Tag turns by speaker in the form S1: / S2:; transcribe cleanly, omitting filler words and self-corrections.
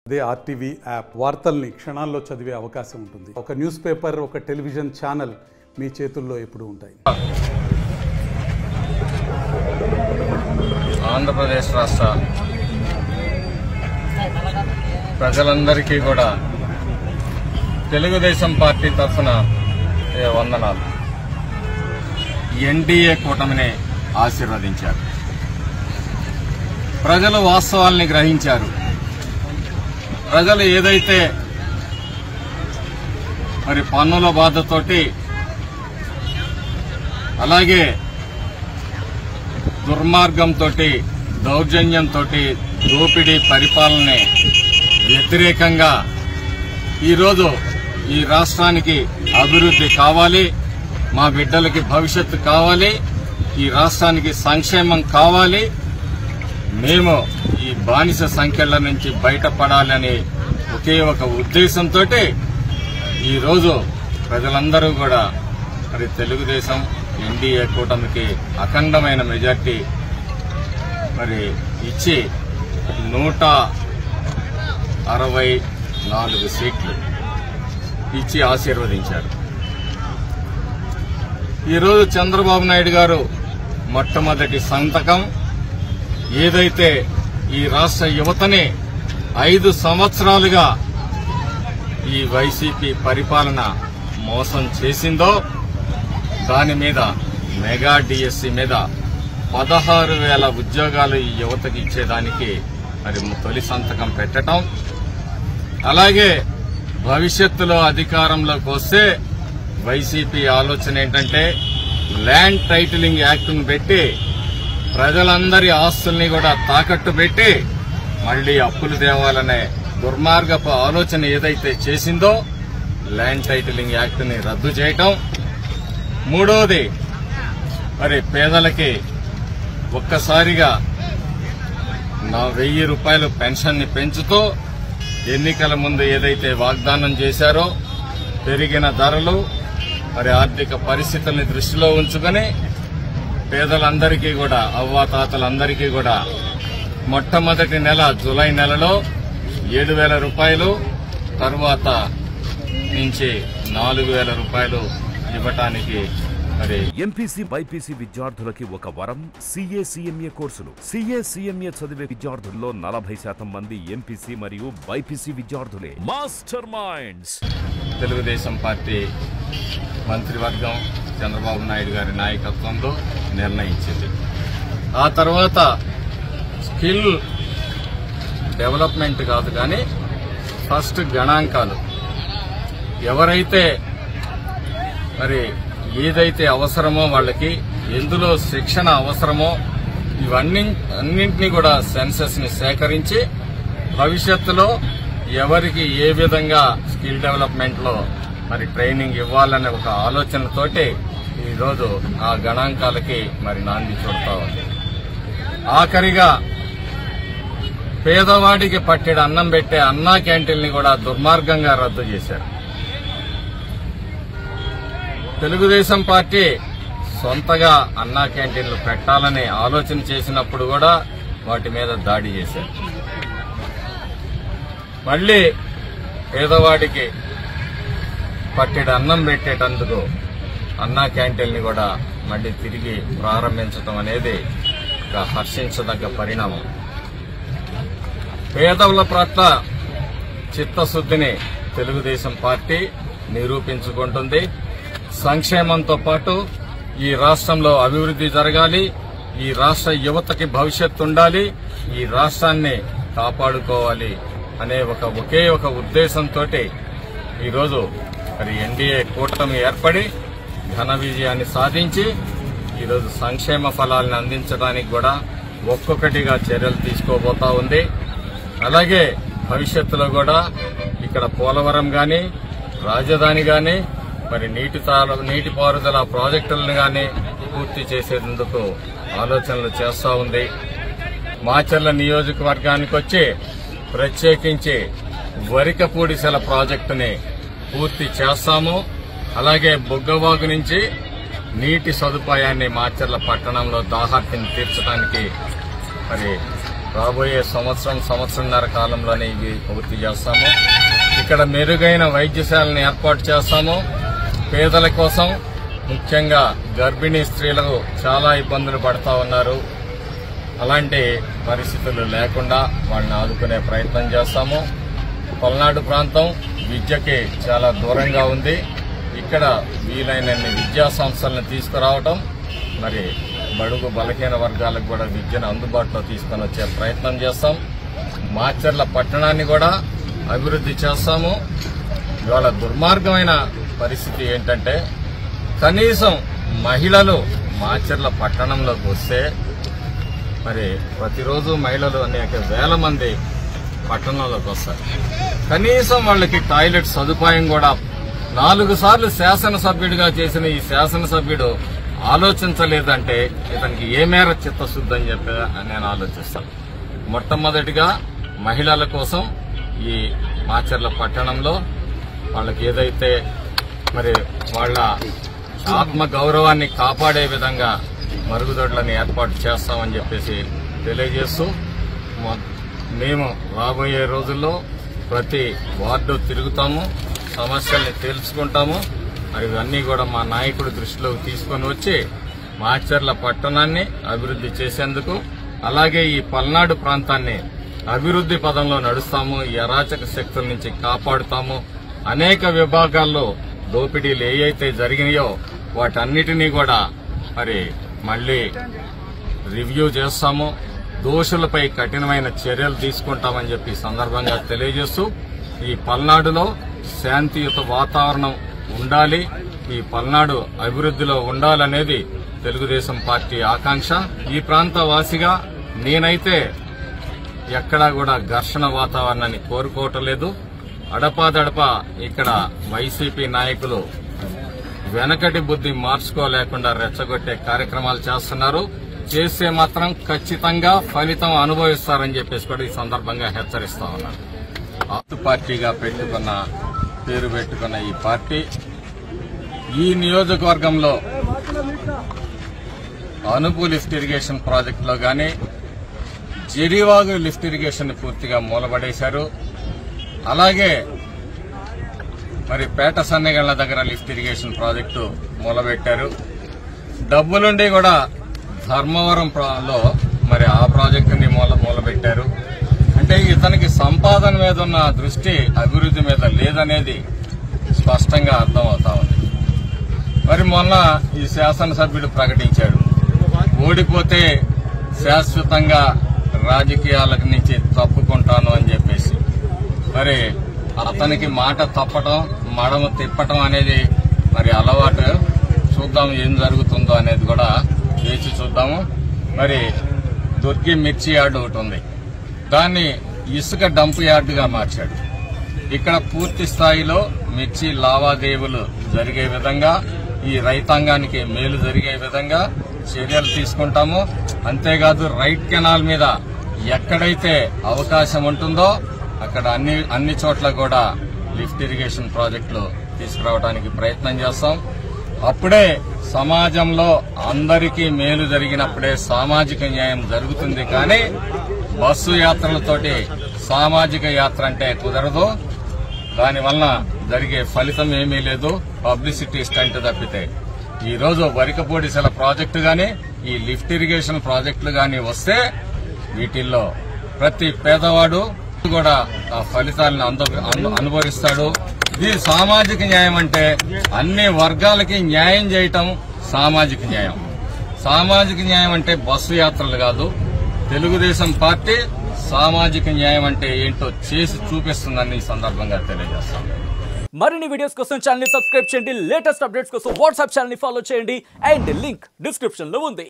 S1: అదే RTV app వార్తల్ని క్షణాల్లో చదివే అవకాశం ఉంటుంది. ఒక న్యూస్ పేపర్, ఒక టెలివిజన్ ఛానల్ మీ చేతుల్లో ఎప్పుడూ ఉంటాయి.
S2: ఆంధ్రప్రదేశ్ రాష్ట్ర ప్రజలందరికీ కూడా తెలుగుదేశం పార్టీ తరఫున వందనాలు. ఎన్డీఏ కూటమిని ఆశీర్వదించారు. ప్రజలు వాస్తవాల్ని గ్రహించారు. ప్రజలు ఏదైతే మరి పన్నుల బాధతోటి అలాగే దుర్మార్గంతో దౌర్జన్యంతో దోపిడీ పరిపాలనే వ్యతిరేకంగా ఈరోజు ఈ రాష్ట్రానికి అభివృద్ధి కావాలి, మా బిడ్డలకి భవిష్యత్తు కావాలి, ఈ రాష్ట్రానికి సంక్షేమం కావాలి, మేము ఈ బానిస సంఖ్యల నుంచి బయటపడాలని ఒకే ఒక ఉద్దేశంతో ఈరోజు ప్రజలందరూ కూడా మరి తెలుగుదేశం ఎన్డీఏ కూటమికి అఖండమైన మెజార్టీ మరి ఇచ్చి 164 సీట్లు ఇచ్చి ఆశీర్వదించారు. ఈరోజు చంద్రబాబు నాయుడు గారు మొట్టమొదటి సంతకం ఏదైతే ఈ రాష్ట్ర యువతని 5 సంవత్సరాలుగా ఈ వైసీపీ పరిపాలన మోసం చేసిందో దాని మీద మెగా డిఎస్సీ మీద 16,000 ఉద్యోగాలు ఈ యువతకి ఇచ్చేదానికి మరి తొలి సంతకం పెట్టడం, అలాగే భవిష్యత్తులో అధికారంలోకి వస్తే వైసీపీ ఆలోచన ఏంటంటే ల్యాండ్ టైటిలింగ్ యాక్ట్ను పెట్టి ప్రజలందరి ఆస్తుల్ని కూడా తాకట్టు పెట్టి మళ్లీ అప్పులు తేవాలనే దుర్మార్గపు ఆలోచన ఏదైతే చేసిందో ల్యాండ్ టైటిలింగ్ యాక్ట్ని రద్దు చేయటం. మూడోది మరి పేదలకి ఒక్కసారిగా 1,000 రూపాయలు పెన్షన్ ని పెంచుతూ ఎన్నికల ముందు ఏదైతే వాగ్దానం చేశారో పెరిగిన ధరలు మరి ఆర్థిక పరిస్థితుల్ని దృష్టిలో ఉంచుకుని పేదలందరికీ కూడా అవ్వాతాతలందరికీ కూడా మొట్టమొదటి నెల జూలై నెలలో 7,000 రూపాయలు, తరువాత నుంచి 4,000 రూపాయలు ఇవ్వటానికి మరి
S3: ఎంపీసీ బైపీసీ విద్యార్థులకి ఒక వరం సీఏ సీఎంఏ కోర్సులు. సీఏ సీఎంఏ చదివే విద్యార్థుల్లో 40% మంది ఎంపీసీ మరియు బైపీసీ విద్యార్థులే. Master minds.
S2: తెలుగుదేశం పార్టీ మంత్రివర్గం చంద్రబాబు నాయుడు గారి నాయకత్వంలో నిర్ణయించింది. ఆ తర్వాత స్కిల్ డెవలప్మెంట్ కాదు కానీ ఫస్ట్ గణాంకాలు ఎవరైతే మరి ఏదైతే అవసరమో వాళ్ళకి ఎందులో శిక్షణ అవసరమో అన్నింటినీ కూడా సెన్సస్ ని సేకరించి భవిష్యత్తులో ఎవరికి ఏ విధంగా స్కిల్ డెవలప్మెంట్ లో మరి ట్రైనింగ్ ఇవ్వాలనే ఒక ఆలోచనతోటి ఈరోజు ఆ గణాంకాలకి మరి నాంది చూడతా ఉంది. ఆఖరిగా పేదవాడికి పట్టెడు అన్నం పెట్టే అన్నా క్యాంటీన్ని కూడా దుర్మార్గంగా రద్దు చేశారు. తెలుగుదేశం పార్టీ సొంతగా అన్నా క్యాంటీన్లు పెట్టాలని ఆలోచన చేసినప్పుడు కూడా వాటి మీద దాడి చేశారు. మళ్లీ పేదవాడికి పట్టెడు అన్నం పెట్టేటందుకు అన్నా క్యాంటీన్ని కూడా మళ్లీ తిరిగి ప్రారంభించడం అనేది ఒక హర్షించదగ్గ పరిణామం. పేదల పట్ల చిత్తశుద్ధిని తెలుగుదేశం పార్టీ నిరూపించుకుంటుంది. సంక్షేమంతో పాటు ఈ రాష్ట్రంలో అభివృద్ధి జరగాలి, ఈ రాష్ట్ర యువతకి భవిష్యత్తు ఉండాలి, ఈ రాష్ట్రాన్ని కాపాడుకోవాలి అనే ఒకే ఒక ఉద్దేశంతో ఈరోజు మరి ఎన్డీఏ కూటమి ఏర్పడి ఘన విజయాన్ని సాధించి ఈరోజు సంక్షేమ ఫలాలను అందించడానికి కూడా ఒక్కొక్కటిగా చర్యలు తీసుకోబోతా ఉంది. అలాగే భవిష్యత్తులో కూడా ఇక్కడ పోలవరం గాని, రాజధాని గాని, మరి నీటిపారుదల ప్రాజెక్టులను గాని పూర్తి చేసేందుకు ఆలోచనలు చేస్తా ఉంది. మాచర్ల నియోజకవర్గానికి వచ్చి ప్రత్యేకించి వరికపూడిసెల ప్రాజెక్టుని పూర్తి చేస్తాము. అలాగే బుగ్గవాగు నుంచి నీటి సదుపాయాన్ని మాచర్ల పట్టణంలో దాహార్తిని తీర్చడానికి మరి రాబోయే సంవత్సరంన్నర కాలంలోనే ఇవి పూర్తి చేస్తాము. ఇక్కడ మెరుగైన వైద్యశాలను ఏర్పాటు చేస్తాము. పేదల కోసం, ముఖ్యంగా గర్భిణీ స్త్రీలకు చాలా ఇబ్బందులు పడతా ఉన్నారు. అలాంటి పరిస్థితులు లేకుండా వాళ్ళని ఆదుకునే ప్రయత్నం చేస్తాము. పల్నాడు ప్రాంతం విద్యకి చాలా దూరంగా ఉంది. ఇక్కడ వీలైనన్ని విద్యా సంస్థలను తీసుకురావటం, మరి బడుగు బలహీన వర్గాలకు కూడా విద్యను అందుబాటులో తీసుకొని వచ్చే ప్రయత్నం చేస్తాం. మాచర్ల పట్టణాన్ని కూడా అభివృద్ధి చేస్తాము. ఇవాళ దుర్మార్గమైన పరిస్థితి ఏంటంటే, కనీసం మహిళలు మాచర్ల పట్టణంలోకి వస్తే, మరి ప్రతిరోజు మహిళలు అనేక వేల మంది పట్టణంలోకి వస్తారు. కనీసం వాళ్ళకి టాయిలెట్ సదుపాయం కూడా 4 సార్లు శాసనసభ్యుడిగా చేసిన ఈ శాసనసభ్యుడు ఆలోచించలేదంటే ఇతనికి ఏ మేర చిత్తశుద్ధి అని చెప్పి నేను ఆలోచిస్తాను. మొట్టమొదటిగా మహిళల కోసం ఈ మాచర్ల పట్టణంలో వాళ్ళకి ఏదైతే మరి వాళ్ళ ఆత్మ గౌరవాన్ని కాపాడే విధంగా మరుగుదొడ్లను ఏర్పాటు చేస్తామని చెప్పేసి తెలియజేస్తూ, మేము రాబోయే రోజుల్లో ప్రతి వార్డు తిరుగుతాము, సమస్యల్ని తెలుసుకుంటాము. మరి ఇవన్నీ కూడా మా నాయకుడి దృష్టిలోకి తీసుకొని వచ్చి మాచర్ల పట్టణాన్ని అభివృద్ధి చేసేందుకు, అలాగే ఈ పల్నాడు ప్రాంతాన్ని అభివృద్ధి పదంలో నడుస్తాము. ఈ అరాచక శక్తుల నుంచి కాపాడుతాము. అనేక విభాగాల్లో దోపిడీలు ఏవైతే జరిగినాయో వాటన్నిటినీ కూడా మరి మళ్లీ రివ్యూ చేస్తాము. దోషులపై కఠినమైన చర్యలు తీసుకుంటామని చెప్పి సందర్భంగా తెలియజేస్తూ, ఈ పల్నాడులో శాంతియుత వాతావరణం ఉండాలి, ఈ పల్నాడు అభివృద్ధిలో ఉండాలనేది తెలుగుదేశం పార్టీ ఆకాంక్ష. ఈ ప్రాంత వాసిగా నేనైతే ఎక్కడా కూడా ఘర్షణ వాతావరణాన్ని కోరుకోవటం లేదు. అడపాదడపా ఇక్కడ వైసీపీ నాయకులు వెనకటి బుద్ధి మార్చుకోలేకుండా రెచ్చగొట్టే కార్యక్రమాలు చేస్తున్నారు. చేస్తే మాత్రం ఖచ్చితంగా ఫలితం అనుభవిస్తారని చెప్పేసి కూడా ఈ సందర్భంగా హెచ్చరిస్తా ఉన్నారు. ఆతు పార్టీగా పేరు పెట్టుకున్న ఈ పార్టీ ఈ నియోజకవర్గంలో అనుపు లిఫ్ట్ ఇరిగేషన్ ప్రాజెక్టులో గాని, జరివాగు లిఫ్ట్ ఇరిగేషన్ పూర్తిగా మూలబడేశారు. అలాగే మరి పేట సన్నగళ్ల దగ్గర లిఫ్ట్ ఇరిగేషన్ ప్రాజెక్టు మూలబెట్టారు. డబ్బులుండి కూడా ధర్మవరంలో మరి ఆ ప్రాజెక్టుని మూలబెట్టారు. అంటే ఇతనికి సంపాదన మీద ఉన్న దృష్టి అభివృద్ధి మీద లేదనేది స్పష్టంగా అర్థమవుతా ఉంది. మరి మొన్న ఈ శాసనసభ్యుడు ప్రకటించాడు, ఓడిపోతే శాశ్వతంగా రాజకీయాల నుంచి తప్పుకుంటాను అని చెప్పేసి. మరి అతనికి మాట తప్పటం, మడమ తిప్పటం అనేది మరి అలవాటు. చూద్దాం ఏం జరుగుతుందో అనేది కూడా వేచి చూద్దాము. మరి దుర్గి మిర్చి యార్డు ఒకటి ఉంది, దాన్ని ఇసుక డంప్ యార్డుగా మార్చాడు. ఇక్కడ పూర్తి స్థాయిలో మిర్చి లావాదేవీలు జరిగే విధంగా, ఈ రైతాంగానికి మేలు జరిగే విధంగా చర్యలు తీసుకుంటాము. అంతేకాదు రైట్ కెనాల్ మీద ఎక్కడైతే అవకాశం ఉంటుందో అక్కడ అన్ని చోట్ల కూడా లిఫ్ట్ ఇరిగేషన్ ప్రాజెక్టులు తీసుకురావడానికి ప్రయత్నం చేస్తాం. అప్పుడే సమాజంలో అందరికీ మేలు జరిగినప్పుడే సామాజిక న్యాయం జరుగుతుంది. కానీ బస్సు యాత్రలతోటి సామాజిక యాత్ర అంటే కుదరదు. దానివల్ల జరిగే ఫలితం ఏమీ లేదు, పబ్లిసిటీ స్టంట్ తప్పితే. ఈ రోజు వరికపూడిసెల ప్రాజెక్టు గాని, ఈ లిఫ్ట్ ఇరిగేషన్ ప్రాజెక్టులు గాని వస్తే వీటిల్లో ప్రతి పేదవాడు కూడా ఆ ఫలితాలను అనుభవిస్తాడు. ఇది సామాజిక న్యాయం అంటే అన్ని వర్గాలకి న్యాయం చేయటం సామాజిక న్యాయం. సామాజిక న్యాయం అంటే బస్సు యాత్రలు కాదు. తెలుగుదేశం పార్టీ సామాజిక న్యాయం అంటే ఏంటో చేసి చూపిస్తుందని ఈ సందర్భంగా తెలియజేస్తాం.
S4: మరిన్ని వీడియోస్ కోసం ఛానల్ ని సబ్స్క్రైబ్ చేయండి. లేటెస్ట్ అప్డేట్స్ కోసం వాట్సాప్ ఛానల్ ని ఫాలో చేయండి. అండ్ లింక్ డిస్క్రిప్షన్ లో ఉంది.